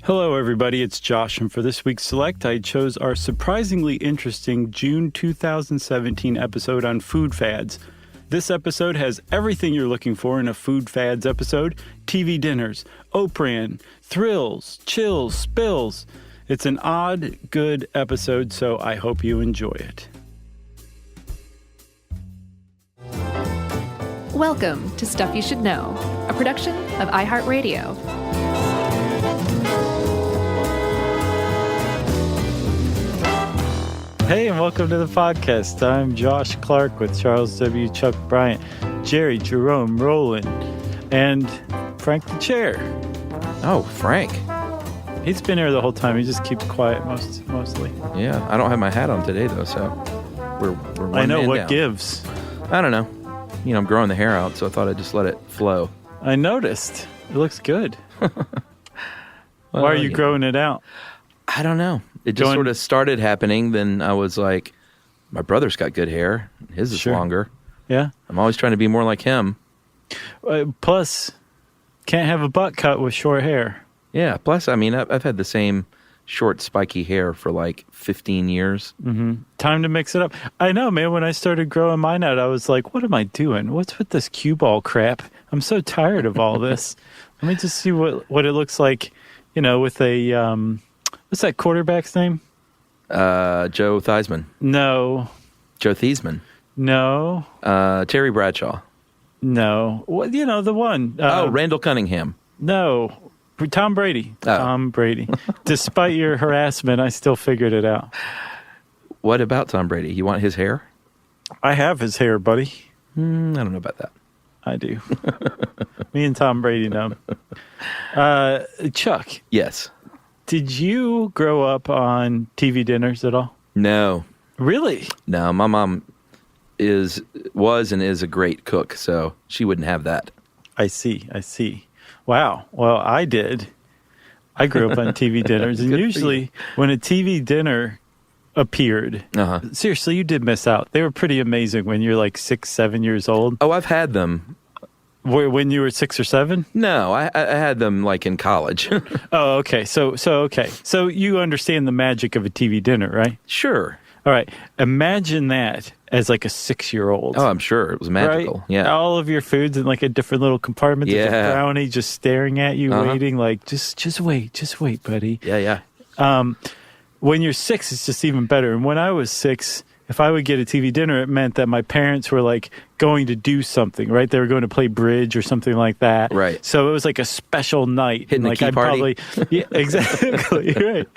Hello, everybody. It's Josh, and for this week's Select, I chose our surprisingly interesting June 2017 episode on food fads. This episode has everything you're looking for in a food fads episode: TV dinners, Oprah, thrills, chills, spills. It's an odd, good episode, so I hope you enjoy it. Welcome to Stuff You Should Know, a production of iHeartRadio. Hey, and welcome to the podcast. I'm Josh Clark with Charles W. Chuck Bryant, Jerry, Jerome, Roland, and Frank the Chair. Oh, Frank. He's been here the whole time. He just keeps quiet mostly. Yeah, I don't have my hat on today, though, so we're one I know man what down. gives. I don't know. You know, I'm growing the hair out, so I thought I'd just let it flow. I noticed. It looks good. Well, Why are you growing it out? I don't know. It just sort of started happening. Then I was like, my brother's got good hair. His is longer. Yeah. I'm always trying to be more like him. Plus, can't have a butt cut with short hair. Yeah. Plus, I mean, I've had the same short, spiky hair for like 15 years. Mm-hmm. Time to mix it up. I know, man. When I started growing mine out, I was like, what am I doing? What's with this cue ball crap? I'm so tired of all this. Let me just see what it looks like, you know, with a... what's that quarterback's name? Joe Theismann. No. Joe Theismann. No. Terry Bradshaw. No. Well, you know, the one. Randall Cunningham. No. Tom Brady. Oh. Tom Brady. Despite your harassment, I still figured it out. What about Tom Brady? You want his hair? I have his hair, buddy. I don't know about that. I do. Me and Tom Brady know. Chuck. Yes. Did you grow up on TV dinners at all? No. Really? No, my mom was and is a great cook, so she wouldn't have that. I see. Wow. Well, I did. I grew up on TV dinners, and usually when a TV dinner appeared, seriously, you did miss out. They were pretty amazing when you're like 6, 7 years old. Oh, I've had them. When you were 6 or 7? No, I had them like in college. Oh, okay. So you understand the magic of a TV dinner, right? Sure. All right. Imagine that as like a 6-year-old. Oh, I'm sure. It was magical. Right? Yeah. All of your food's in like a different little compartment. There's a brownie just staring at you, waiting like, just wait, buddy. Yeah. When you're 6, it's just even better. And when I was 6, if I would get a TV dinner, it meant that my parents were like going to do something, right? They were going to play bridge or something like that. Right. So it was like a special night. Hitting like the key party. Yeah, exactly. Right.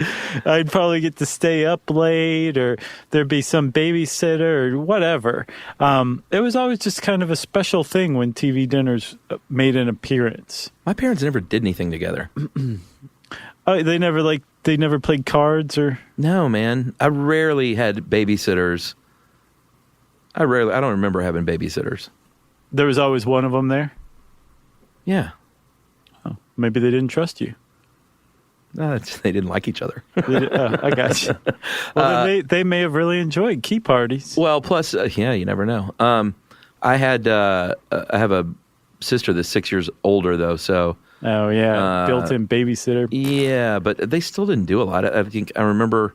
I'd probably get to stay up late, or there'd be some babysitter or whatever. It was always just kind of a special thing when TV dinners made an appearance. My parents never did anything together. Oh, they never played cards or... No, man. I rarely had babysitters. I don't remember having babysitters. There was always one of them there? Yeah. Oh, maybe they didn't trust you. No, they didn't like each other. I got you. Well, then they may have really enjoyed key parties. Well, plus, you never know. I have a sister that's 6 years older, though, so... Oh, yeah. Built-in babysitter. Yeah, but they still didn't do a lot. I remember,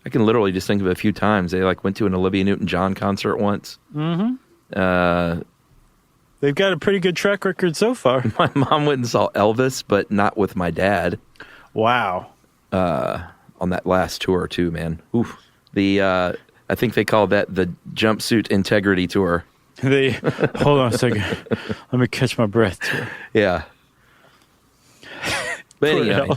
I can literally just think of a few times. They went to an Olivia Newton-John concert once. Mm-hmm. They've got a pretty good track record so far. My mom went and saw Elvis, but not with my dad. Wow. On that last tour, too, man. Oof. I think they call that the Jumpsuit Integrity Tour. Hold on a second. Let me catch my breath tour. Yeah. But anyway,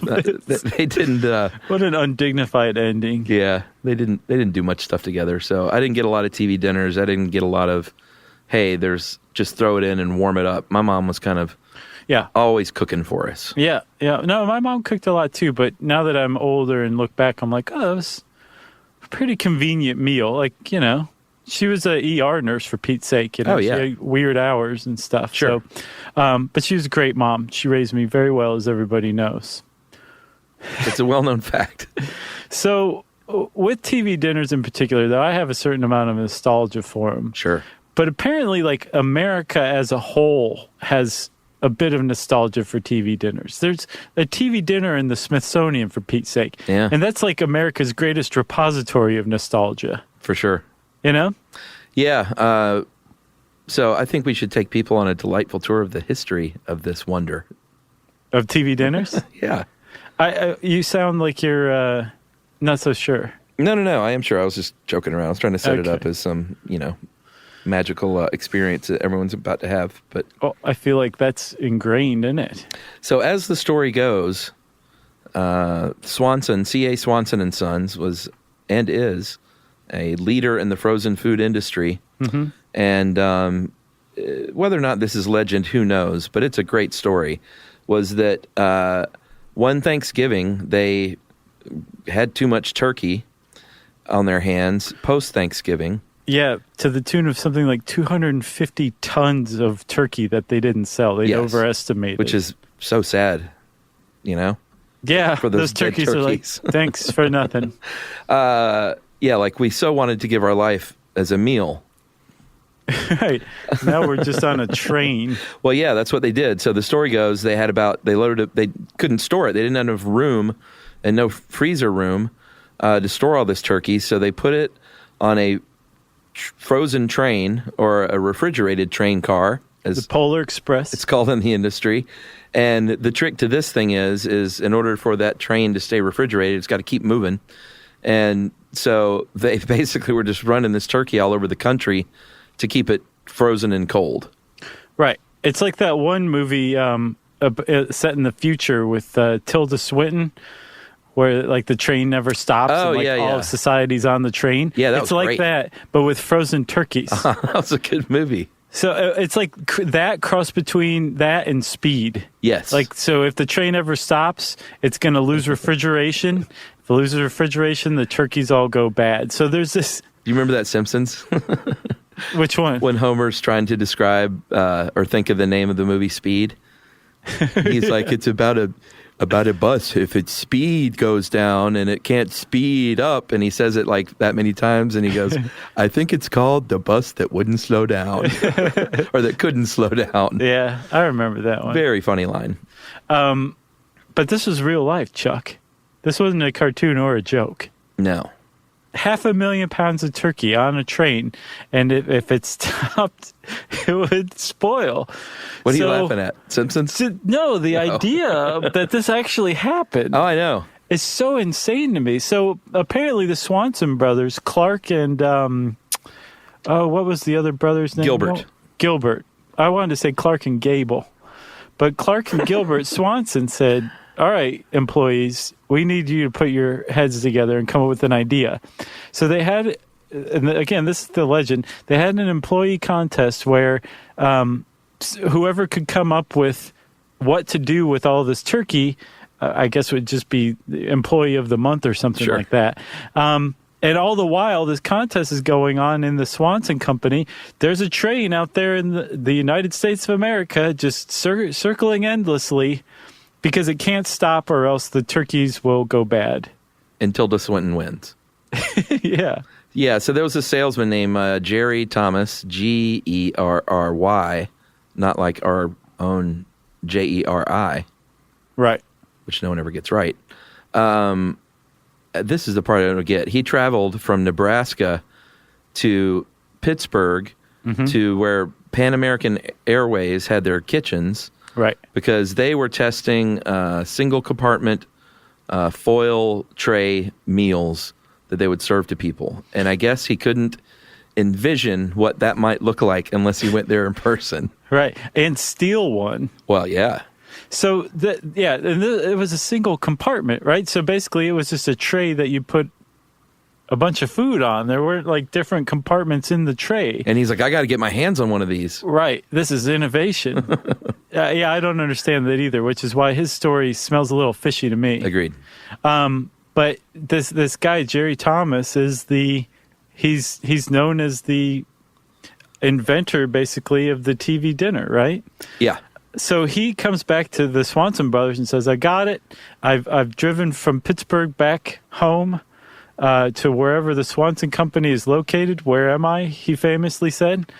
they didn't. What an undignified ending. Yeah, they didn't do much stuff together. So I didn't get a lot of TV dinners. I didn't get a lot of, hey, there's just throw it in and warm it up. My mom was kind of, always cooking for us. Yeah. No, my mom cooked a lot too. But now that I'm older and look back, I'm like, oh, that was a pretty convenient meal. Like, you know. She was a ER nurse, for Pete's sake. You know? Oh, yeah. She had weird hours and stuff. Sure. So, but she was a great mom. She raised me very well, as everybody knows. It's a well-known fact. So, with TV dinners in particular, though, I have a certain amount of nostalgia for them. Sure. But apparently, like, America as a whole has a bit of nostalgia for TV dinners. There's a TV dinner in the Smithsonian, for Pete's sake. Yeah. And that's like America's greatest repository of nostalgia. For sure. You know? Yeah. So I think we should take people on a delightful tour of the history of this wonder. Of TV dinners? Yeah. You sound like you're not so sure. No. I am sure. I was just joking around. I was trying to set it up as some, magical experience that everyone's about to have. But I feel like that's ingrained in it. So as the story goes, Swanson, C.A. Swanson and Sons was and is a leader in the frozen food industry. Mm-hmm. And whether or not this is legend, who knows? But it's a great story. Was that one Thanksgiving, they had too much turkey on their hands post-Thanksgiving. Yeah, to the tune of something like 250 tons of turkey that they didn't sell. They overestimated. Which is so sad, Yeah, for those turkeys are like, thanks for nothing. Like we so wanted to give our life as a meal. Right. Now we're just on a train. Well, yeah, that's what they did. So the story goes, they loaded it, they couldn't store it. They didn't have enough room and no freezer room to store all this turkey. So they put it on a frozen train or a refrigerated train car. As the Polar Express. It's called in the industry. And the trick to this thing is in order for that train to stay refrigerated, it's got to keep moving. And so they basically were just running this turkey all over the country to keep it frozen and cold. Right. It's like that one movie set in the future with Tilda Swinton, where like the train never stops and all of society's on the train. Yeah, it's like great. That, but with frozen turkeys. That was a good movie. So it's like that cross between that and Speed. Yes. Like, so if the train ever stops, it's going to lose refrigeration. If it loses refrigeration, the turkeys all go bad. So there's this... Do you remember that Simpsons? Which one? When Homer's trying to describe or think of the name of the movie Speed. He's like, it's about a bus. If its speed goes down and it can't speed up, and he says it like that many times, and he goes, I think it's called the bus that wouldn't slow down. Or that couldn't slow down. Yeah, I remember that one. Very funny line. But this was real life, Chuck. This wasn't a cartoon or a joke. No. 500,000 pounds of turkey on a train, and if it stopped, it would spoil. What are you laughing at? Simpsons? No, the idea that this actually happened. Oh, I know. It's so insane to me. So apparently the Swanson brothers, Clark and, what was the other brother's name? Gilbert. Gilbert. I wanted to say Clark and Gable. But Clark and Gilbert Swanson said, all right, employees, we need you to put your heads together and come up with an idea. So they had, and again, this is the legend, they had an employee contest where whoever could come up with what to do with all this turkey, I guess would just be the employee of the month or something like that. And all the while, this contest is going on in the Swanson Company. There's a train out there in the United States of America just circling endlessly, because it can't stop or else the turkeys will go bad. And Tilda Swinton wins. Yeah. Yeah, so there was a salesman named Jerry Thomas, Gerry, not like our own Jeri. Right. Which no one ever gets right. This is the part I don't get. He traveled from Nebraska to Pittsburgh to where Pan American Airways had their kitchens. Right. Because they were testing single compartment foil tray meals that they would serve to people. And I guess he couldn't envision what that might look like unless he went there in person. Right. And steal one. Well, yeah. So, it was a single compartment, right? So basically it was just a tray that you put a bunch of food on. There weren't like different compartments in the tray. And he's like, I got to get my hands on one of these. Right. This is innovation. I don't understand that either, which is why his story smells a little fishy to me. Agreed. But this guy, Jerry Thomas, is he's known as the inventor, basically, of the TV dinner, right? Yeah. So he comes back to the Swanson brothers and says, I got it. I've driven from Pittsburgh back home to wherever the Swanson Company is located. Where am I? He famously said.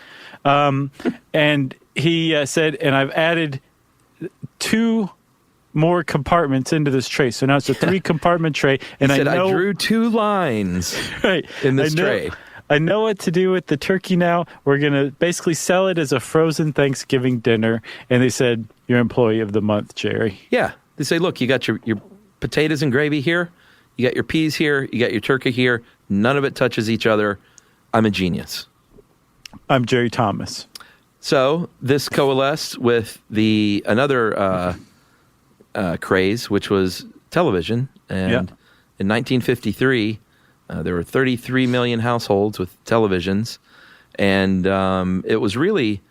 And he said, and I've added 2 more compartments into this tray. So now it's a 3-compartment tray. And I drew 2 lines right, in this tray. I know what to do with the turkey now. We're going to basically sell it as a frozen Thanksgiving dinner. And they said, you're employee of the month, Jerry. Yeah. They say, look, you got your potatoes and gravy here. You got your peas here. You got your turkey here. None of it touches each other. I'm a genius. I'm Jerry Thomas. So this coalesced with another craze, which was television. And in 1953, there were 33 million households with televisions. And it was really,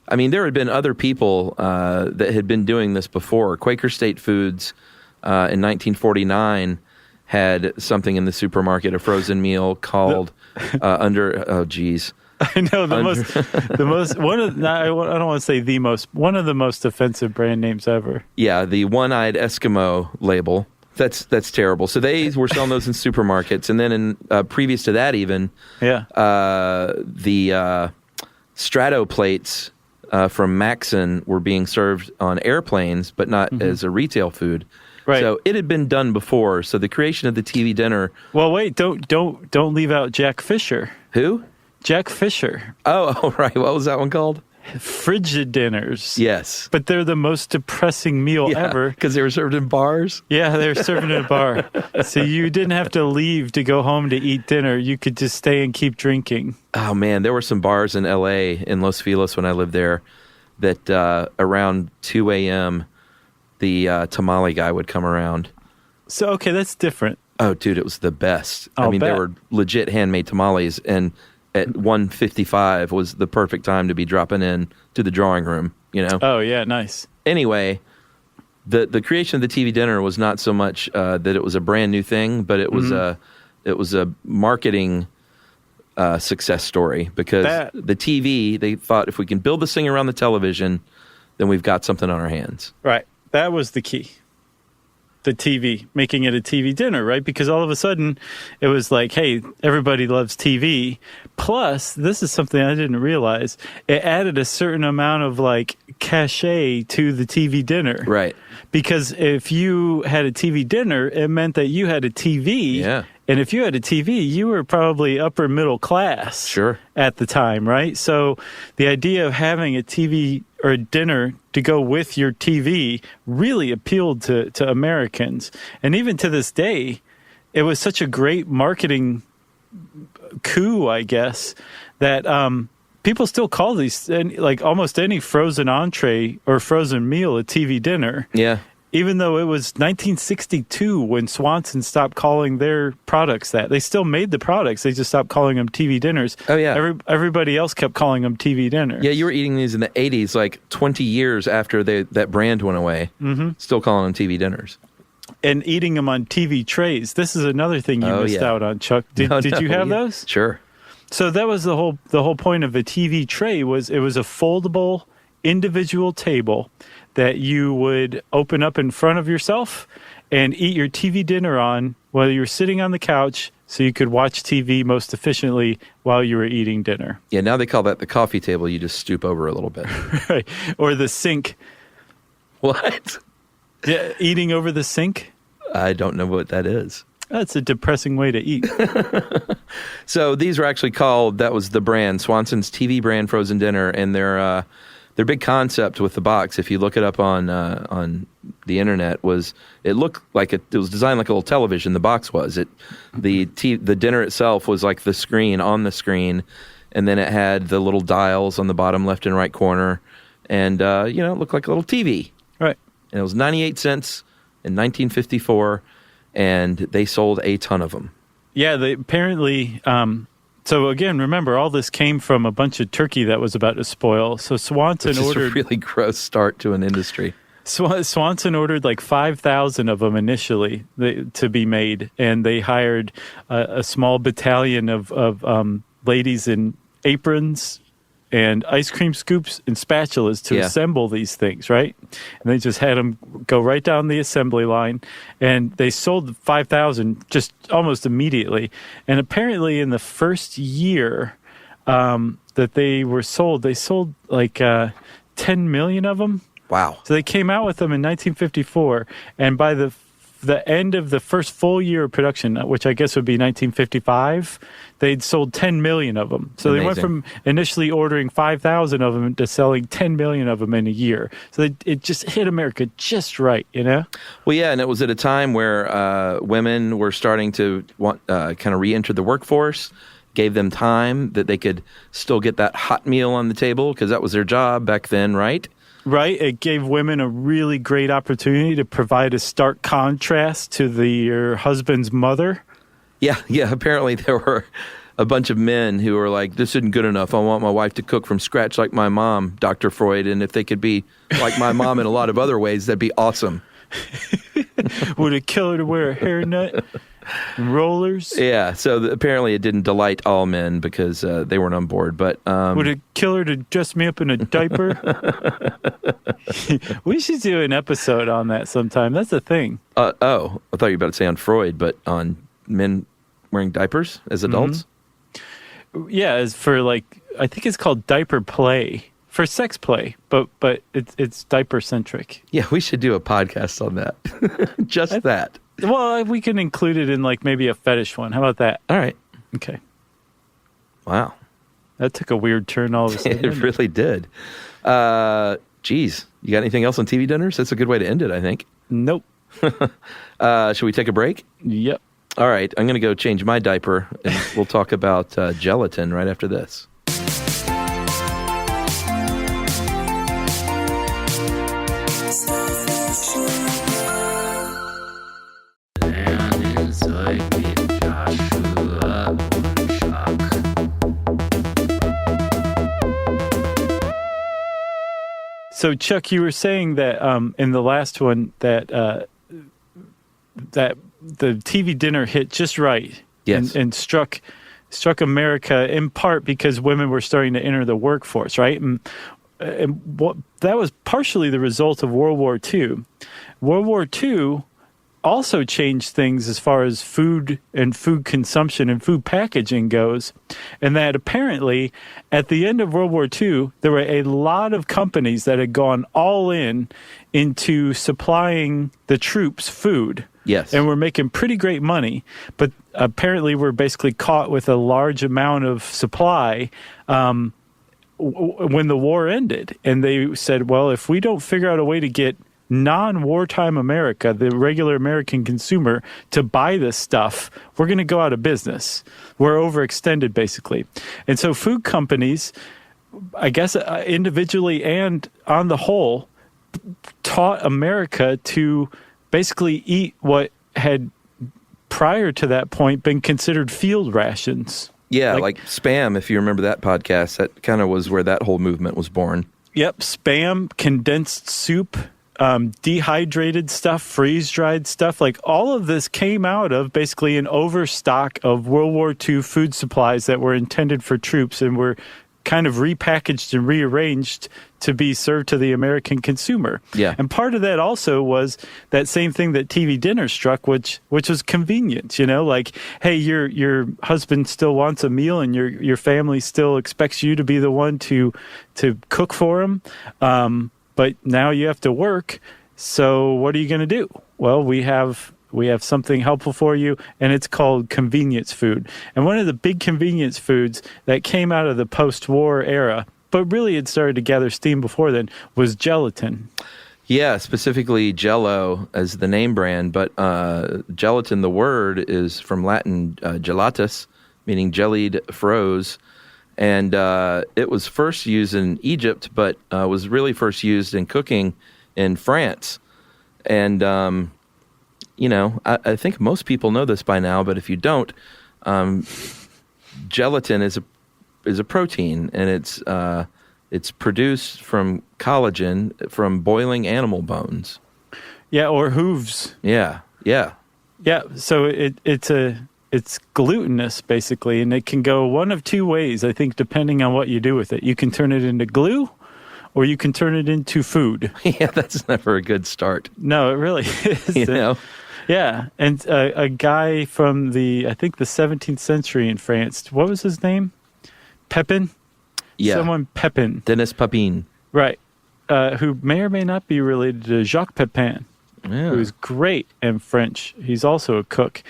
I mean, there had been other people that had been doing this before. Quaker State Foods in 1949 had something in the supermarket, a frozen meal called oh geez. I know one of I don't want to say the most, one of the most offensive brand names ever. Yeah, the one-eyed Eskimo label. That's terrible. So they were selling those in supermarkets, and then in previous to that, even the Strato plates from Maxon were being served on airplanes, but not as a retail food. Right. So it had been done before. So the creation of the TV dinner. Well, wait! Don't leave out Jack Fisher. Who? Jack Fisher. Oh, right. What was that one called? Frigid dinners. Yes. But they're the most depressing meal ever. Because they were served in bars? Yeah, they were served in a bar. So you didn't have to leave to go home to eat dinner. You could just stay and keep drinking. Oh, man. There were some bars in L.A., in Los Feliz when I lived there, that around 2 a.m., the tamale guy would come around. So, okay, that's different. Oh, dude, it was the best. I'll bet. They were legit handmade tamales, and at 1:55 was the perfect time to be dropping in to the drawing room, you know? Oh, yeah, nice. Anyway, the creation of the TV dinner was not so much that it was a brand new thing, but it was a marketing success story, because the TV, they thought, if we can build this thing around the television, then we've got something on our hands. Right. That was the key. The TV, making it a TV dinner, right? Because all of a sudden it was like, hey, everybody loves TV. Plus, this is something I didn't realize. It added a certain amount of like cachet to the TV dinner. Right. Because if you had a TV dinner, it meant that you had a TV. Yeah. And if you had a TV, you were probably upper middle class. Sure. At the time, right? So the idea of having a TV or a dinner to go with your TV really appealed to Americans. And even to this day, it was such a great marketing coup, I guess, that people still call these, like almost any frozen entree or frozen meal, a TV dinner. Yeah. Even though it was 1962 when Swanson stopped calling their products that. They still made the products. They just stopped calling them TV dinners. Oh, yeah. Everybody else kept calling them TV dinners. Yeah, you were eating these in the 80s, like 20 years after that brand went away. Mm-hmm. Still calling them TV dinners. And eating them on TV trays. This is another thing you missed out on, Chuck. Did you have those? Sure. So that was the whole point of a TV tray. Was it was a foldable individual table that you would open up in front of yourself and eat your TV dinner on while you were sitting on the couch, so you could watch TV most efficiently while you were eating dinner. Yeah, now they call that the coffee table. You just stoop over a little bit. Right. Or the sink. What? Yeah, eating over the sink? I don't know what that is. That's a depressing way to eat. So these were actually called, that was the brand, Swanson's TV brand frozen dinner, and their big concept with the box, if you look it up on the internet, was it looked like it was designed like a little television. The box was the dinner itself was like the screen on the screen, and then it had the little dials on the bottom left and right corner, and it looked like a little TV. Right. And it was 98 cents in 1954, and they sold a ton of them. Yeah, they apparently. So again, remember, all this came from a bunch of turkey that was about to spoil. So Swanson ordered a really gross start to an industry. Swanson ordered like 5,000 of them initially to be made, and they hired a small battalion of ladies in aprons and ice cream scoops and spatulas to assemble these things, right? And they just had them go right down the assembly line, and they sold 5,000 just almost immediately. And apparently in the first year that they were sold, they sold like 10 million of them. Wow. So they came out with them in 1954, and by the end of the first full year of production, which I guess would be 1955, they'd sold 10 million of them. So they went from initially ordering 5,000 of them to selling 10 million of them in a year. So it just hit America just right, you know? Well, yeah, and it was at a time where women were starting to want kind of re-enter the workforce, gave them time that they could still get that hot meal on the table because that was their job back then, right? Right. It gave women a really great opportunity to provide a stark contrast to your husband's mother. Yeah. Apparently there were a bunch of men who were like, this isn't good enough. I want my wife to cook from scratch like my mom, Dr. Freud. And if they could be like my mom in a lot of other ways, that'd be awesome. Would it kill her to wear a hairnet and rollers? Yeah, so apparently it didn't delight all men because they weren't on board. But would it kill her to dress me up in a diaper? We should do an episode on that sometime. That's a thing. I thought you were about to say on Freud, but on men wearing diapers as adults? Mm-hmm. Yeah, as for I think it's called diaper play. For sex play, but it's diaper-centric. Yeah, we should do a podcast on that. Just that. Well, we can include it in maybe a fetish one. How about that? All right. Okay. Wow. That took a weird turn all of a sudden. It really did. Geez, you got anything else on TV dinners? That's a good way to end it, I think. Nope. Should we take a break? Yep. All right, I'm going to go change my diaper, and we'll talk about gelatin right after this. So, Chuck, you were saying that in the last one that the TV dinner hit just right, yes, and struck America in part because women were starting to enter the workforce, right? And what that was partially the result of World War II. World War II also changed things as far as food and food consumption and food packaging goes, and that apparently at the end of World War II, there were a lot of companies that had gone all into supplying the troops food. Yes. And were making pretty great money, but apparently were basically caught with a large amount of supply when the war ended. And they said, well, if we don't figure out a way to get non-wartime America, the regular American consumer, to buy this stuff, we're going to go out of business. We're overextended, basically. And so food companies, I guess individually and on the whole, taught America to basically eat what had prior to that point been considered field rations. Yeah, like Spam, if you remember that podcast, that kind of was where that whole movement was born. Yep, Spam, condensed soup, dehydrated stuff, freeze-dried stuff, all of this came out of basically an overstock of World War II food supplies that were intended for troops and were kind of repackaged and rearranged to be served to the American consumer. Yeah. And part of that also was that same thing that TV dinner struck, which was convenience, hey, your husband still wants a meal and your family still expects you to be the one to cook for him. But now you have to work. So what are you going to do? Well, we have something helpful for you, and it's called convenience food. And one of the big convenience foods that came out of the post-war era, but really it started to gather steam before then, was gelatin. Yeah, specifically Jell-O as the name brand, but gelatin, the word, is from Latin gelatus, meaning jellied, froze. And it was first used in Egypt, but was really first used in cooking in France. And, I think most people know this by now, but if you don't, gelatin is a protein, and it's produced from collagen from boiling animal bones. Yeah, or hooves. Yeah. So it's glutinous, basically, and it can go one of two ways, I think, depending on what you do with it. You can turn it into glue, or you can turn it into food. Yeah, that's never a good start. No, it really is. Yeah, and a guy from the 17th century in France, what was his name? Pepin? Yeah. Someone Pepin. Denis Papin. Right. who may or may not be related to Jacques Pepin, who's great in French. He's also a cook.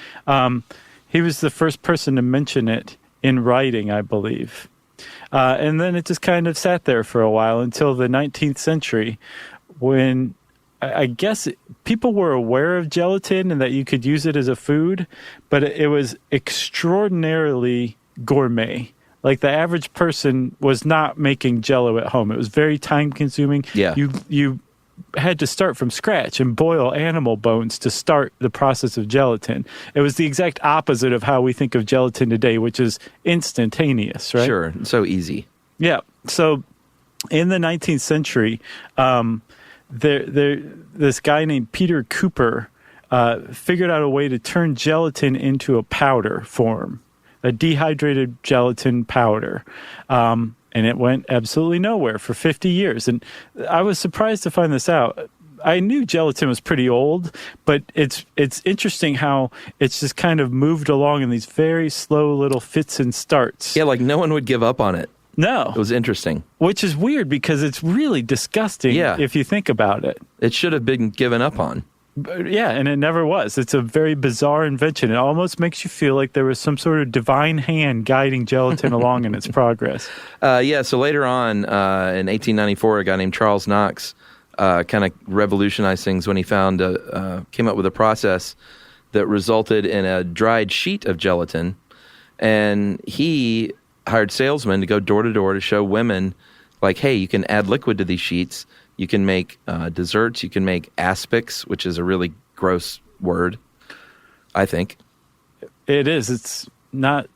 He was the first person to mention it in writing, I believe. And then it just kind of sat there for a while until the 19th century, when I guess people were aware of gelatin and that you could use it as a food, but it was extraordinarily gourmet. Like, the average person was not making Jell-O at home. It was very time-consuming. Yeah. You had to start from scratch and boil animal bones to start the process of gelatin. It was the exact opposite of how we think of gelatin today, which is instantaneous, right? Sure. So easy. Yeah. So in the 19th century, this guy named Peter Cooper figured out a way to turn gelatin into a powder form, a dehydrated gelatin powder. And it went absolutely nowhere for 50 years. And I was surprised to find this out. I knew gelatin was pretty old, but it's interesting how it's just kind of moved along in these very slow little fits and starts. Yeah, like no one would give up on it. No. It was interesting. Which is weird because it's really disgusting if you think about it. It should have been given up on. Yeah, and it never was. It's a very bizarre invention. It almost makes you feel like there was some sort of divine hand guiding gelatin along in its progress. So later on, in 1894, a guy named Charles Knox kind of revolutionized things when he came up with a process that resulted in a dried sheet of gelatin. And he hired salesmen to go door to door to show women, like, hey, you can add liquid to these sheets. You can make desserts. You can make aspics, which is a really gross word, I think. It is. It's not.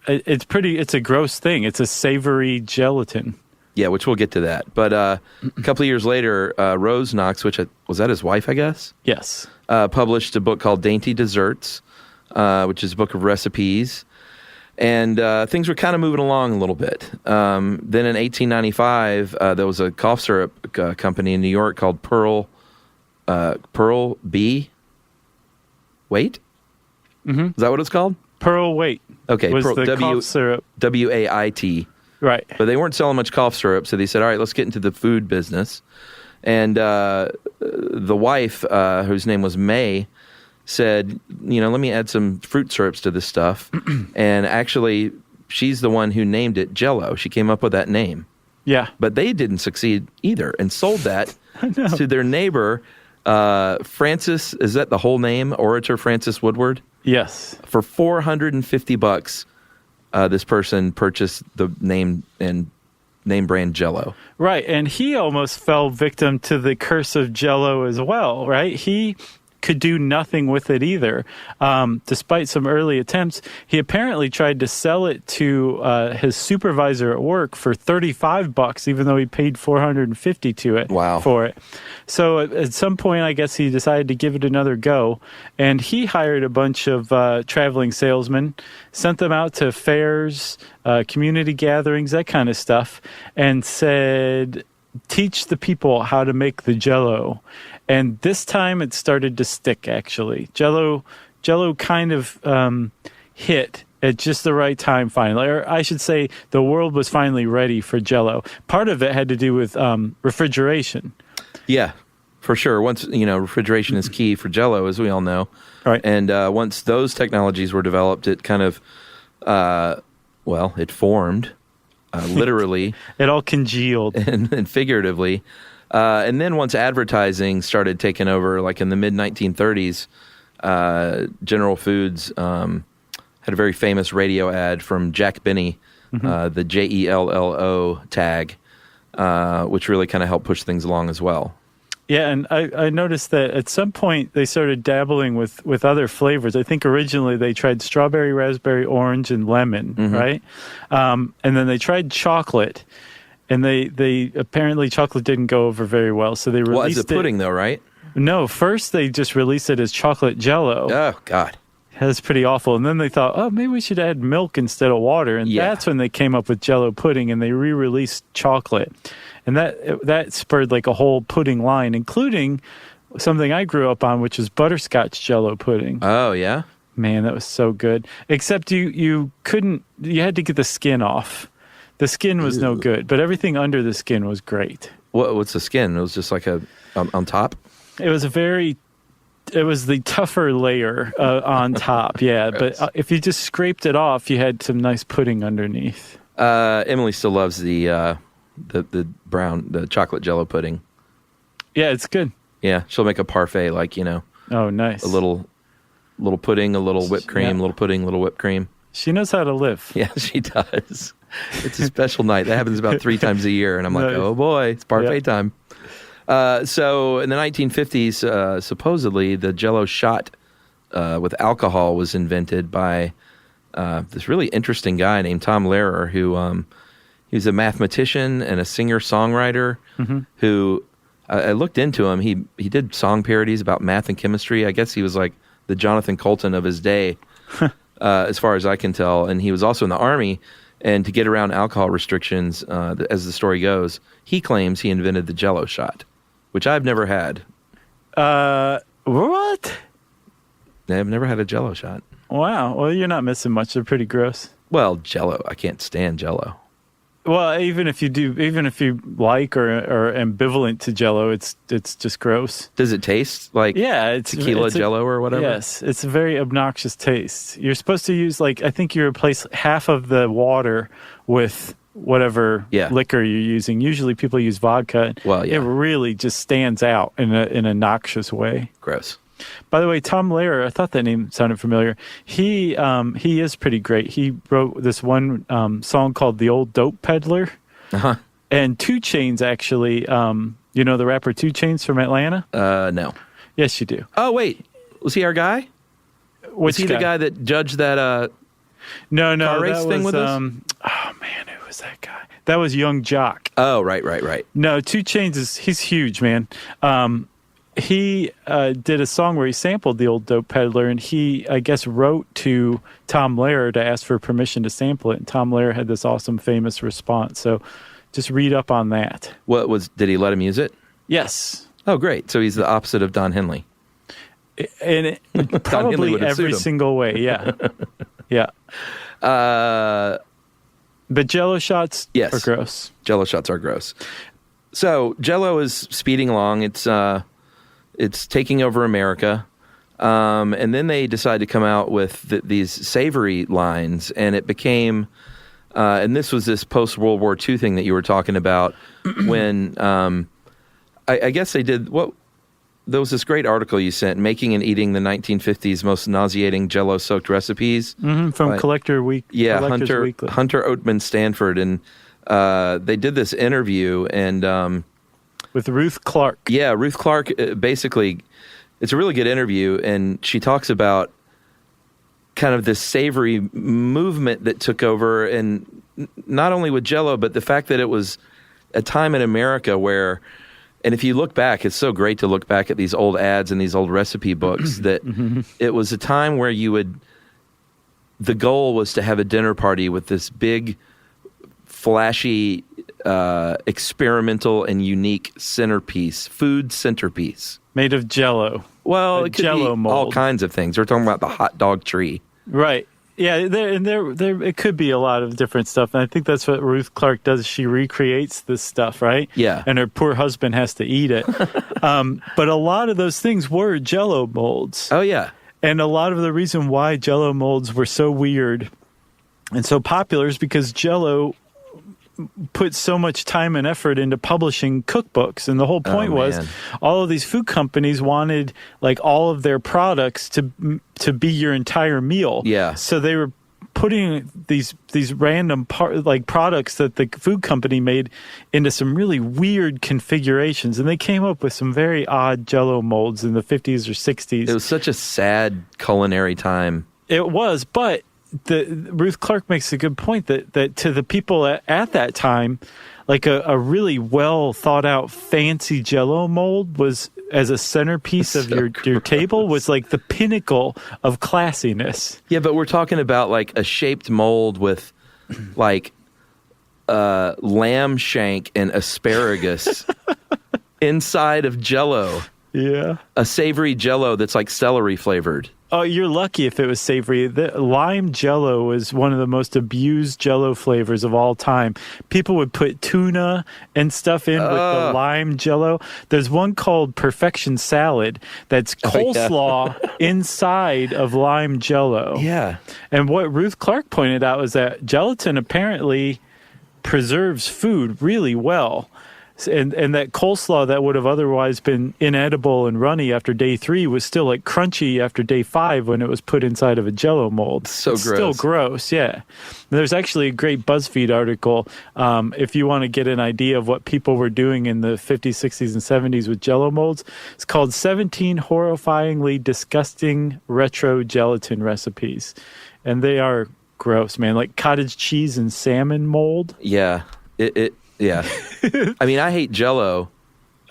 It's a gross thing. It's a savory gelatin. Yeah, which we'll get to that. But a couple of years later, Rose Knox, was that his wife, I guess? Yes. Published a book called Dainty Desserts, which is a book of recipes. And things were kind of moving along a little bit. Then in 1895, there was a cough syrup company in New York called Pearl B. Wait? Mm-hmm. Is that what it's called? Pearl Wait. Okay. Was the cough syrup. WAIT. Right. But they weren't selling much cough syrup, so they said, all right, let's get into the food business. And the wife, whose name was May, said, let me add some fruit syrups to this stuff. And actually, she's the one who named it Jell-O. She came up with that name. Yeah. But they didn't succeed either and sold that to their neighbor, Francis, is that the whole name? Orator Francis Woodward? Yes. For $450, this person purchased the name brand Jell-O. Right. And he almost fell victim to the curse of Jell-O as well, right? He could do nothing with it either. Despite some early attempts, he apparently tried to sell it to his supervisor at work for $35, even though he paid $450 to it for it. So at some point, I guess he decided to give it another go, and he hired a bunch of traveling salesmen, sent them out to fairs, community gatherings, that kind of stuff, and said, teach the people how to make the Jell-O. And this time it started to stick, actually. Jell-O kind of hit at just the right time finally. Or I should say the world was finally ready for Jell-O. Part of it had to do with refrigeration. Yeah, for sure. Once, refrigeration is key for Jell-O, as we all know. Right. And once those technologies were developed, it kind of, it formed, literally. It all congealed. And figuratively. And then once advertising started taking over, like in the mid-1930s, General Foods had a very famous radio ad from Jack Benny, the JELLO tag, which really kind of helped push things along as well. Yeah, and I noticed that at some point they started dabbling with other flavors. I think originally they tried strawberry, raspberry, orange, and lemon, right? And then they tried chocolate. And they apparently chocolate didn't go over very well, so they released it. As a pudding, though, right? No, first they just released it as chocolate Jell-O. Oh, God. That's pretty awful. And then they thought, maybe we should add milk instead of water. And that's when they came up with Jell-O pudding, and they re-released chocolate. And that spurred like a whole pudding line, including something I grew up on, which is butterscotch Jell-O pudding. Oh, yeah? Man, that was so good. Except you had to get the skin off. The skin was no good, but everything under the skin was great. What's the skin? It was just like on top? It was the tougher layer on top, yeah. But if you just scraped it off, you had some nice pudding underneath. Emily still loves the chocolate Jello pudding. Yeah, it's good. Yeah, she'll make a parfait, Oh, nice. a little pudding, a little whipped cream, little pudding, little whipped cream. She knows how to live. Yeah, she does. It's a special night. That happens about 3 times a year, and I'm like, oh boy, it's parfait time. So in the 1950s, supposedly the Jello shot with alcohol was invented by this really interesting guy named Tom Lehrer, who he was a mathematician and a singer-songwriter who I looked into him. He did song parodies about math and chemistry. I guess he was like the Jonathan Colton of his day, as far as I can tell. And he was also in the Army. And to get around alcohol restrictions, as the story goes, he claims he invented the Jello shot, which I've never had. What? I've never had a Jello shot. Wow. Well, you're not missing much. They're pretty gross. Well, Jello. I can't stand Jello. Well, even if you like or are ambivalent to Jello, it's just gross. Does it taste like it's tequila Jello or whatever? Yes, it's a very obnoxious taste. You're supposed to use I think you replace half of the water with whatever liquor you're using. Usually people use vodka. Well, yeah. It really just stands out in a noxious way. Gross. By the way, Tom Lehrer, I thought that name sounded familiar. He is pretty great. He wrote this one song called "The Old Dope Peddler," and 2 Chainz actually. You know the rapper 2 Chainz from Atlanta? No. Yes, you do. Oh wait, was he our guy? Was he the guy that judged that? No, car race that thing was, with us? Oh man, who was that guy? That was Young Jock. Oh, right. No, 2 Chainz he's huge, man. He did a song where he sampled the Old Dope Peddler, and he, I guess, wrote to Tom Lehrer to ask for permission to sample it. And Tom Lehrer had this awesome, famous response. So just read up on that. Did he let him use it? Yes. Oh, great. So he's the opposite of Don Henley. And probably every single way, yeah. Yeah. But Jello shots are gross. Jello shots are gross. So Jello is speeding along. It's taking over America. And then they decide to come out with these savory lines, and it became, and this was this post-World War II thing that you were talking about, when I guess they did, there was this great article you sent, Making and Eating the 1950s Most Nauseating Jello-Soaked Recipes. From Collector Week. Yeah, Hunter Oatman Stanford, and they did this interview, and... with Ruth Clark. Yeah, Ruth Clark, basically, it's a really good interview, and she talks about kind of this savory movement that took over, and not only with Jello, but the fact that it was a time in America where, and if you look back, it's so great to look back at these old ads and these old recipe books, that it was a time where the goal was to have a dinner party with this big, flashy, experimental and unique food centerpiece. Made of Jello. Well, it could Jello be mold. all kinds of things. We're talking about the hot dog tree. Right. Yeah, there it could be a lot of different stuff. And I think that's what Ruth Clark does. She recreates this stuff, right? Yeah. And her poor husband has to eat it. But a lot of those things were Jello molds. Oh, yeah. And a lot of the reason why Jello molds were so weird and so popular is because Jello put so much time and effort into publishing cookbooks, and the whole point was all of these food companies wanted all of their products to be your entire meal. Yeah. So they were putting these random products that the food company made into some really weird configurations, and they came up with some very odd Jello molds in the 50s or 60s. It was such a sad culinary time. It was, but Ruth Clark makes a good point that to the people at that time, a really well thought out fancy Jello mold was, as a centerpiece of your table, was the pinnacle of classiness. Yeah, but we're talking about a shaped mold with lamb shank and asparagus inside of Jello. Yeah. A savory Jello that's celery flavored. Oh, you're lucky if it was savory. The lime Jello was one of the most abused Jello flavors of all time. People would put tuna and stuff in with the lime Jello. There's one called Perfection Salad that's coleslaw inside of lime Jello. Yeah. And what Ruth Clark pointed out was that gelatin apparently preserves food really well. And that coleslaw that would have otherwise been inedible and runny after day 3 was still like crunchy after day 5 when it was put inside of a Jello mold. It's gross. Still gross, yeah. There's actually a great BuzzFeed article if you want to get an idea of what people were doing in the 50s, 60s, and 70s with Jello molds. It's called 17 Horrifyingly Disgusting Retro Gelatin Recipes. And they are gross, man. Like cottage cheese and salmon mold. Yeah. Yeah. I mean, I hate Jello.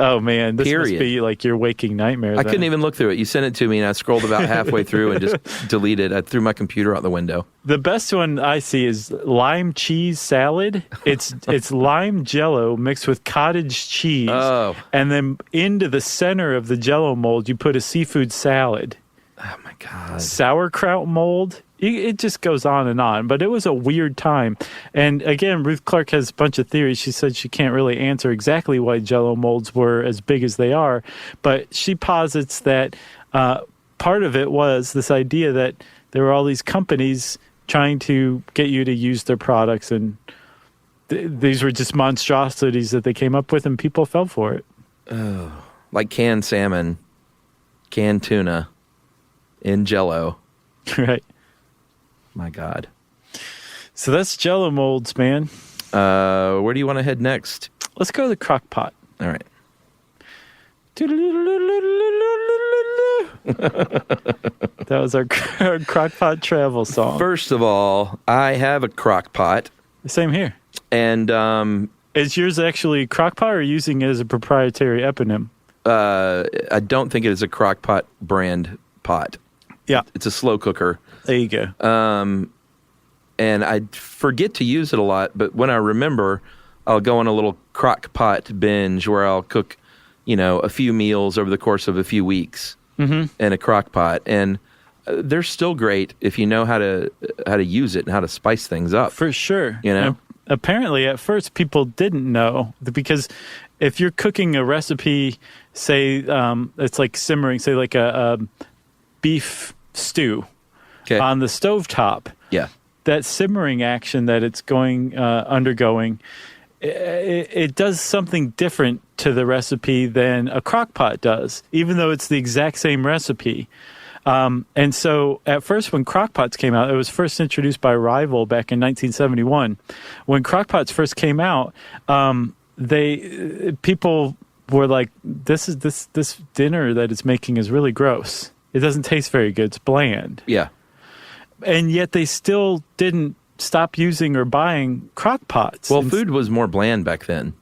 Oh, man. This period. Must be like your waking nightmare. I couldn't even look through it. You sent it to me, and I scrolled about halfway through and just deleted. I threw my computer out the window. The best one I see is lime cheese salad. It's lime Jello mixed with cottage cheese. Oh. And then into the center of the Jello mold, you put a seafood salad. Oh, my God. Sauerkraut mold. It just goes on. But it was a weird time. And again, Ruth Clark has a bunch of theories. She said she can't really answer exactly why Jello molds were as big as they are. But she posits that part of it was this idea that there were all these companies trying to get you to use their products. And these were just monstrosities that they came up with, and people fell for it. Oh, like canned salmon, canned tuna in Jello. Right. My God. So that's Jello molds, man. Where do you want to head next? Let's go to the crock pot. All right. That was our crock pot travel song. First of all, I have a crock pot. Same here. And is yours actually crock pot, or are you using it as a proprietary eponym? I don't think it is a crock pot brand pot. Yeah. It's a slow cooker. There you go. And I forget to use it a lot, but when I remember, I'll go on a little crock pot binge where I'll cook, a few meals over the course of a few weeks in a crock pot. And they're still great if you know how to use it and how to spice things up. For sure. And apparently, at first, people didn't know, because if you're cooking a recipe, say it's like simmering, say like a beef stew on the stovetop. Yeah. That simmering action that it's undergoing, it does something different to the recipe than a crock pot does, even though it's the exact same recipe. And so at first, when crock pots came out, it was first introduced by Rival back in 1971. When crock pots first came out, people were like, this dinner that it's making is really gross. It doesn't taste very good. It's bland. Yeah. And yet they still didn't stop using or buying crock pots. Well, food was more bland back then.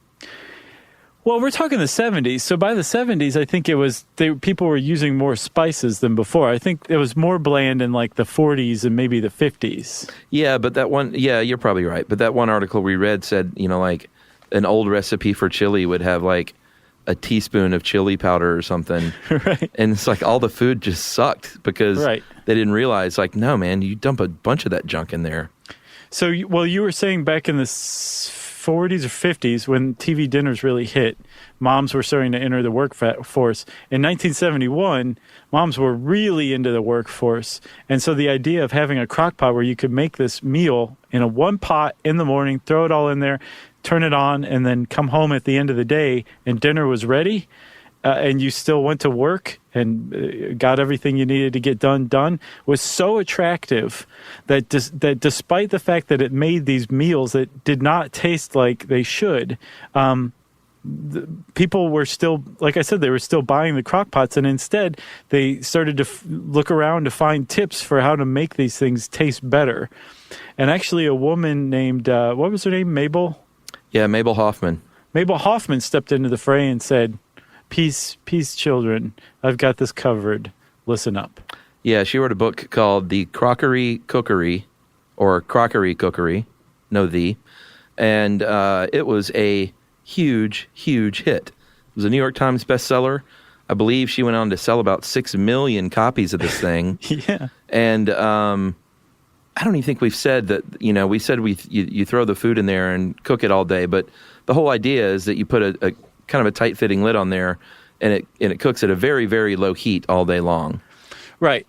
Well, we're talking the 70s. So by the 70s, I think people were using more spices than before. I think it was more bland in like the 40s and maybe the 50s. Yeah, but you're probably right. But that one article we read said, like an old recipe for chili would have like a teaspoon of chili powder or something. Right. And it's like all the food just sucked because they didn't realize, like, no, man, you dump a bunch of that junk in there. So, you were saying back in the 40s or 50s when TV dinners really hit, moms were starting to enter the workforce. In 1971, moms were really into the workforce. And so the idea of having a crock pot where you could make this meal in a one pot in the morning, throw it all in there, turn it on, and then come home at the end of the day and dinner was ready, and you still went to work and got everything you needed to get done, was so attractive that despite the fact that it made these meals that did not taste like they should, people were still, like I said, they were still buying the crock pots, and instead they started to look around to find tips for how to make these things taste better. And actually a woman named, what was her name, Mabel? Yeah, Mabel Hoffman. Mabel Hoffman stepped into the fray and said, peace, children. I've got this covered. Listen up. Yeah, she wrote a book called The Crockery Cookery, or Crockery Cookery, and it was a huge, huge hit. It was a New York Times bestseller. I believe she went on to sell about 6 million copies of this thing. Yeah. And I don't even think we've said that, we said you throw the food in there and cook it all day, but the whole idea is that you put a kind of a tight-fitting lid on there, and it cooks at a very, very low heat all day long. Right.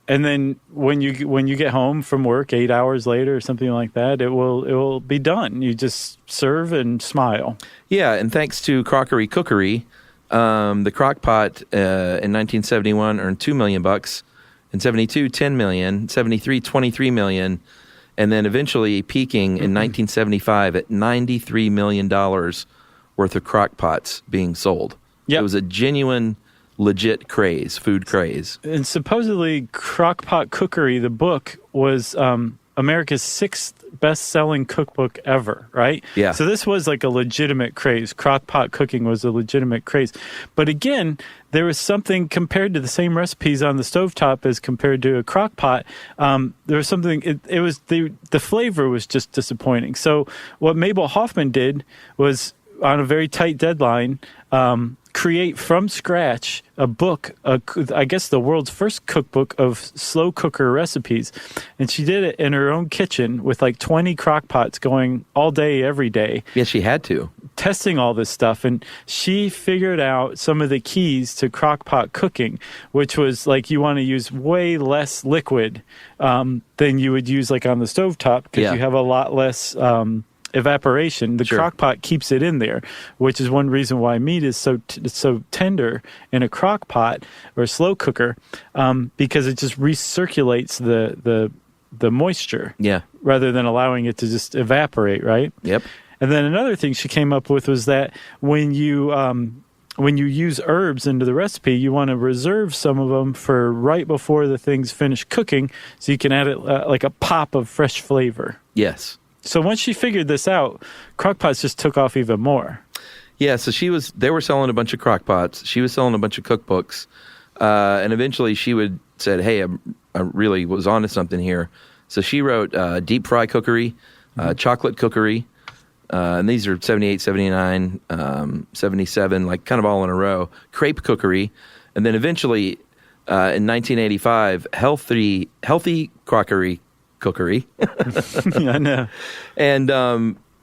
And then when you get home from work 8 hours later or something like that, it will be done. You just serve and smile. Yeah, and thanks to Crockery Cookery, the crock pot in 1971 earned $2 million. In 72, $10 million. 73, $23 million. And then eventually peaking in 1975 at $93 million worth of crock pots being sold. Yep. It was a genuine, legit craze, food craze. And supposedly Crockpot Cookery, the book, was America's 6th best-selling cookbook ever, right? Yeah. So this was like a legitimate craze. Crockpot cooking was a legitimate craze. But again, there was something compared to the same recipes on the stovetop as compared to a crock pot. There was something, it was the flavor was just disappointing. So what Mabel Hoffman did was, on a very tight deadline, create from scratch a book, I guess the world's first cookbook of slow cooker recipes. And she did it in her own kitchen with like 20 crock pots going all day, every day. Yeah, she had to. Testing all this stuff. And she figured out some of the keys to crock pot cooking, which was like you want to use way less liquid than you would use like on the stovetop, because you have a lot less evaporation. The crock pot keeps it in there, which is one reason why meat is so tender in a crock pot or a slow cooker, because it just recirculates the moisture, rather than allowing it to just evaporate, right? Yep. And then another thing she came up with was that when you use herbs into the recipe, you want to reserve some of them for right before the thing's finished cooking, so you can add it like a pop of fresh flavor. Yes. So once she figured this out, crockpots just took off even more. Yeah, so they were selling a bunch of crockpots. She was selling a bunch of cookbooks. And eventually she said, hey, I really was onto something here. So she wrote Deep Fry Cookery, Chocolate Cookery, and these are 78, 79, 77, like kind of all in a row. Crepe Cookery. And then eventually, in 1985, Healthy Crockery Cookery. Yeah, I know. And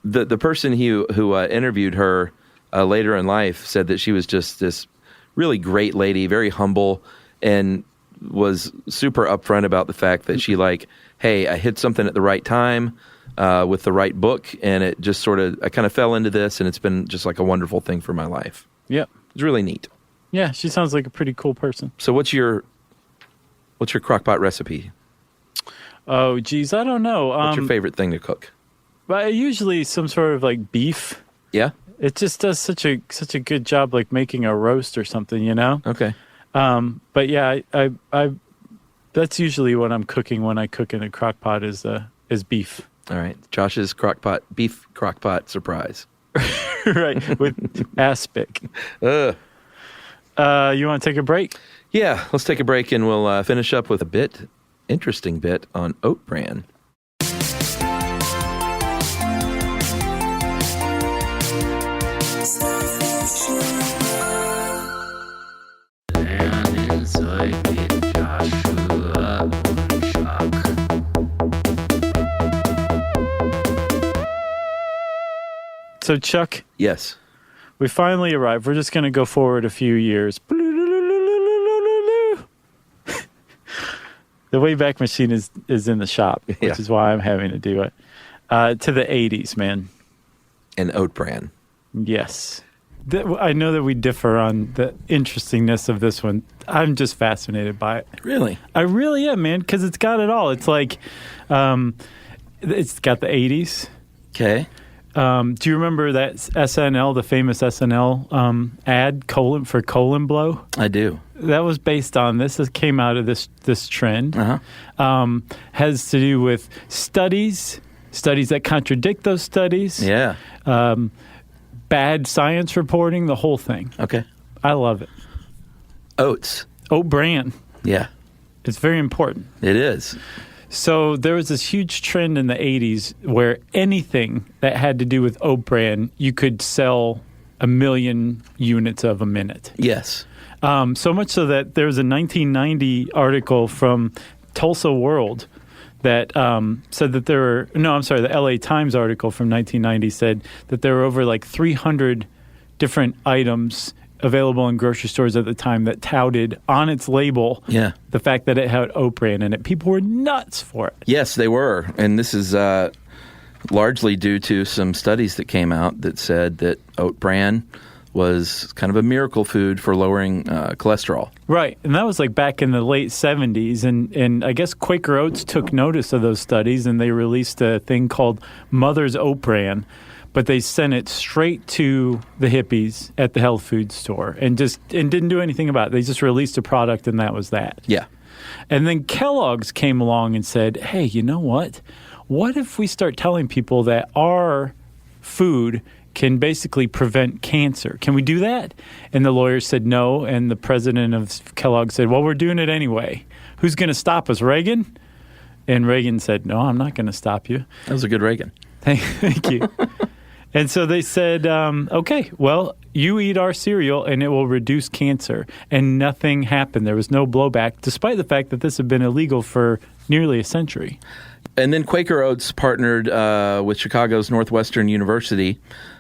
the person who interviewed her later in life said that she was just this really great lady, very humble, and was super upfront about the fact that she hey, I hit something at the right time with the right book, and it just I kind of fell into this, and it's been just like a wonderful thing for my life. Yep. It's really neat. Yeah, she sounds like a pretty cool person. So what's your crockpot recipe? Oh, geez, I don't know. What's your favorite thing to cook? But usually some sort of like beef. Yeah? It just does such a good job, like making a roast or something, you know? Okay. But yeah, I that's usually what I'm cooking when I cook in a crock pot is beef. All right. Josh's beef crockpot surprise. Right, with aspic. You want to take a break? Yeah, let's take a break and we'll finish up with a interesting bit on oat bran. So, Chuck. Yes. We finally arrived. We're just going to go forward a few years. The Wayback Machine is in the shop, which is why I'm having to do it. To the 80s, man. And oat bran. Yes. I know that we differ on the interestingness of this one. I'm just fascinated by it. Really? I really am, man, because it's got it all. It's like, it's got the 80s. Okay. Do you remember that SNL, the famous SNL ad for Colon Blow? I do. That was based on this. It came out of this trend. Uh-huh. Has to do with studies that contradict those studies. Yeah. Bad science reporting, the whole thing. Okay. I love it. Oats. Oat bran. Yeah. It's very important. It is. So there was this huge trend in the 80s where anything that had to do with oat bran, you could sell 1 million units of a minute. Yes. So much so that there was a 1990 article from Tulsa World that said that the LA Times article from 1990 said that there were over like 300 different items available in grocery stores at the time that touted on its label the fact that it had oat bran in it. People were nuts for it. Yes, they were. And this is largely due to some studies that came out that said that oat bran was kind of a miracle food for lowering cholesterol. Right. And that was like back in the late 70s. And I guess Quaker Oats took notice of those studies and they released a thing called Mother's Oat Bran. But they sent it straight to the hippies at the health food store and didn't do anything about it. They just released a product and that was that. Yeah. And then Kellogg's came along and said, hey, you know what? What if we start telling people that our food can basically prevent cancer? Can we do that? And the lawyers said no. And the president of Kellogg said, well, we're doing it anyway. Who's going to stop us, Reagan? And Reagan said, no, I'm not going to stop you. That was a good Reagan. Thank you. And so they said, okay, well, you eat our cereal and it will reduce cancer. And nothing happened. There was no blowback, despite the fact that this had been illegal for nearly a century. And then Quaker Oats partnered with Chicago's Northwestern University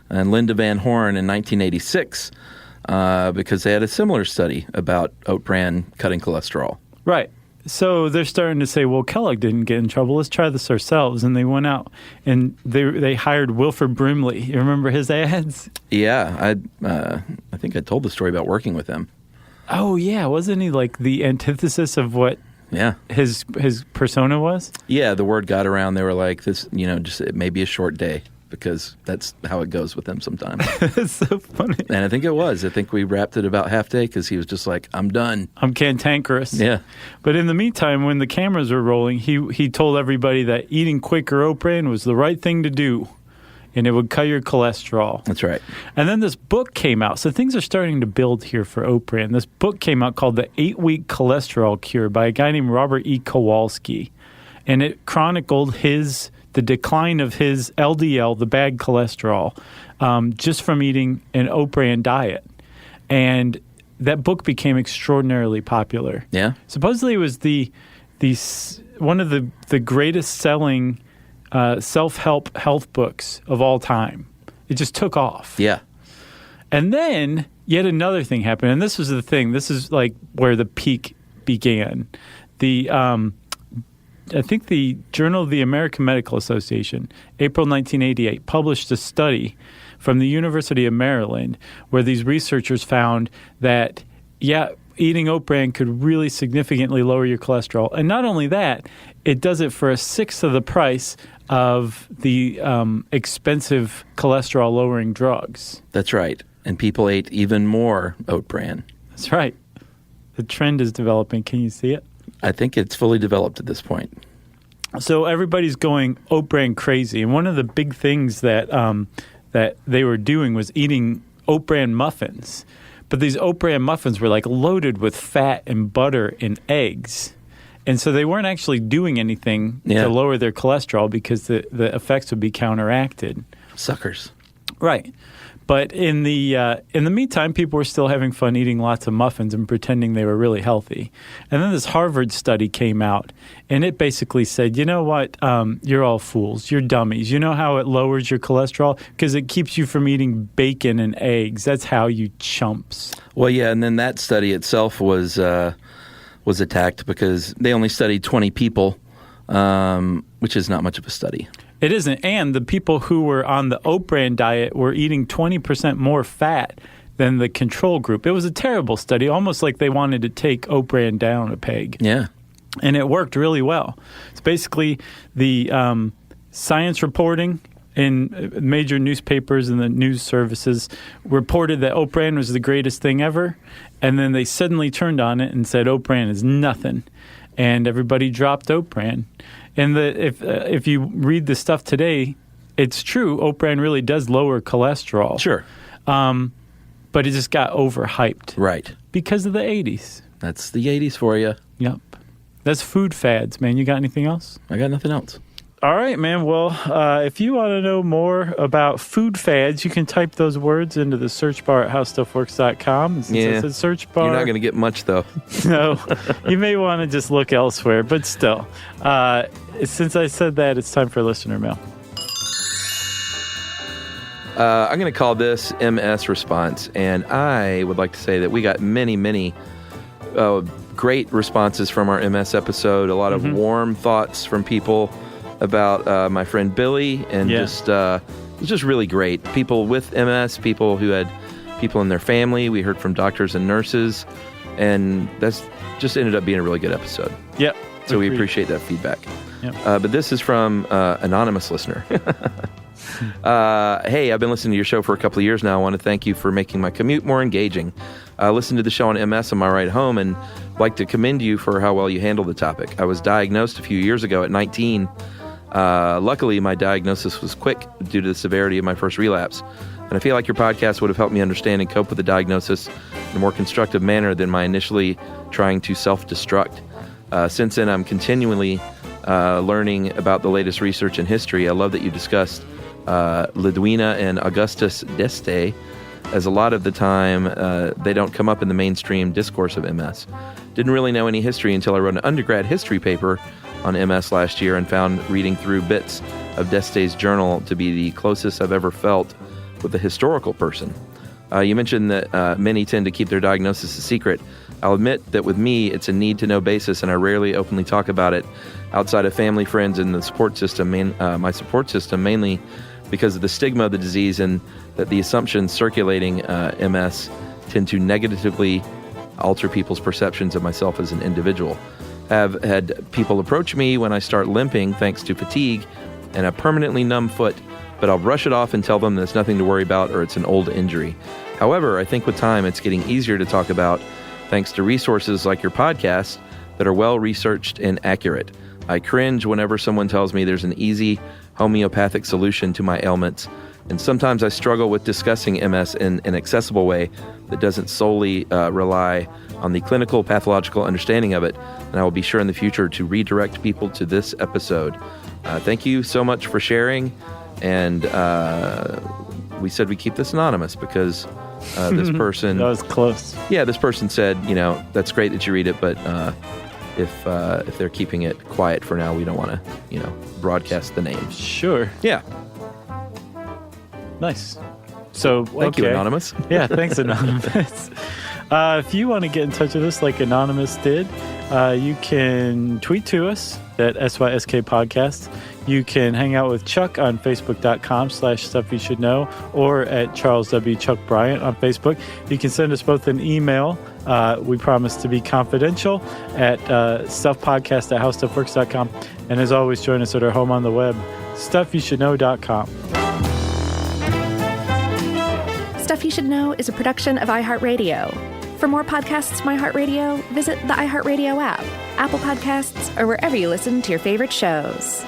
and Linda Van Horn in 1986 because they had a similar study about oat bran cutting cholesterol. Right. So they're starting to say, well, Kellogg didn't get in trouble. Let's try this ourselves. And they went out and they hired Wilford Brimley. You remember his ads? Yeah. I think I told the story about working with him. Oh, yeah. Wasn't he like the antithesis of what his persona was? Yeah. The word got around. They were like, this, just it may be a short day. Because that's how it goes with him sometimes. That's so funny. And I think it was. I think we wrapped it about half day because he was just like, I'm done. I'm cantankerous. Yeah. But in the meantime, when the cameras were rolling, he told everybody that eating Quaker oat bran was the right thing to do. And it would cut your cholesterol. That's right. And then this book came out. So things are starting to build here for oat bran. This book came out called The 8-Week Cholesterol Cure by a guy named Robert E. Kowalski. And it chronicled the decline of his LDL, the bad cholesterol, just from eating an oat bran diet. And that book became extraordinarily popular. Yeah. Supposedly it was one of the greatest selling self-help health books of all time. It just took off. Yeah. And then yet another thing happened. And this was the thing. This is like where the peak began. I think the Journal of the American Medical Association, April 1988, published a study from the University of Maryland where these researchers found that, eating oat bran could really significantly lower your cholesterol. And not only that, it does it for a sixth of the price of the expensive cholesterol-lowering drugs. That's right. And people ate even more oat bran. That's right. The trend is developing. Can you see it? I think it's fully developed at this point. So everybody's going oat bran crazy. And one of the big things that they were doing was eating oat bran muffins. But these oat bran muffins were like loaded with fat and butter and eggs. And so they weren't actually doing anything to lower their cholesterol because the effects would be counteracted. Suckers. Right. But in the meantime, people were still having fun eating lots of muffins and pretending they were really healthy. And then this Harvard study came out, and it basically said, you know what, you're all fools. You're dummies. You know how it lowers your cholesterol? Because it keeps you from eating bacon and eggs. That's how, you chumps. Well, yeah, and then that study itself was attacked because they only studied 20 people, which is not much of a study. It isn't. And the people who were on the oat bran diet were eating 20% more fat than the control group. It was a terrible study, almost like they wanted to take oat bran down a peg. Yeah. And it worked really well. It's basically the science reporting in major newspapers and the news services reported that oat bran was the greatest thing ever. And then they suddenly turned on it and said oat bran is nothing. And everybody dropped oat bran. And if you read the stuff today, it's true. Oat bran really does lower cholesterol. Sure. But it just got overhyped. Right. Because of the 80s. That's the 80s for you. Yep. That's food fads, man. You got anything else? I got nothing else. All right, man. Well, if you want to know more about food fads, you can type those words into the search bar at howstuffworks.com. And since I said search bar, you're not going to get much, though. No, you may want to just look elsewhere, but still. Since I said that, it's time for listener mail. I'm going to call this MS Response, and I would like to say that we got many, many great responses from our MS episode, a lot of warm thoughts from people about my friend Billy, and it was just really great. People with MS, people who had people in their family. We heard from doctors and nurses, and that's just ended up being a really good episode. Yep. So we appreciate that feedback. Yep. But this is from anonymous listener. Hey, I've been listening to your show for a couple of years now. I want to thank you for making my commute more engaging. I listened to the show on MS on my ride home and like to commend you for how well you handled the topic. I was diagnosed a few years ago at 19. Luckily, my diagnosis was quick due to the severity of my first relapse. And I feel like your podcast would have helped me understand and cope with the diagnosis in a more constructive manner than my initially trying to self-destruct. Since then, I'm continually learning about the latest research and history. I love that you discussed Lidwina and Augustus d'Este, as a lot of the time they don't come up in the mainstream discourse of MS. Didn't really know any history until I wrote an undergrad history paper on MS last year and found reading through bits of d'Este's journal to be the closest I've ever felt with a historical person. You mentioned that many tend to keep their diagnosis a secret. I'll admit that with me, it's a need-to-know basis, and I rarely openly talk about it outside of family, friends, and the support system. My support system, mainly because of the stigma of the disease and that the assumptions circulating MS tend to negatively alter people's perceptions of myself as an individual. I've had people approach me when I start limping thanks to fatigue and a permanently numb foot, but I'll brush it off and tell them there's nothing to worry about or it's an old injury. However, I think with time it's getting easier to talk about thanks to resources like your podcast that are well-researched and accurate. I cringe whenever someone tells me there's an easy homeopathic solution to my ailments, and sometimes I struggle with discussing MS in an accessible way that doesn't solely rely on the clinical pathological understanding of it, and I will be sure in the future to redirect people to this episode. Thank you so much for sharing, and we said we keep this anonymous because this person... That was close. Yeah, this person said, that's great that you read it, but if they're keeping it quiet for now, we don't want to, broadcast the name. Sure. Yeah. Nice. So, Thank you, Anonymous. Yeah, thanks, Anonymous. If you want to get in touch with us like Anonymous did, you can tweet to us at SYSK Podcast. You can hang out with Chuck on Facebook.com/StuffYouShouldKnow or at Charles W. Chuck Bryant on Facebook. You can send us both an email. We promise to be confidential at stuffpodcast@howstuffworks.com. And as always, join us at our home on the web, StuffYouShouldKnow.com. Stuff You Should Know is a production of iHeartRadio. For more podcasts from iHeartRadio, visit the iHeartRadio app, Apple Podcasts, or wherever you listen to your favorite shows.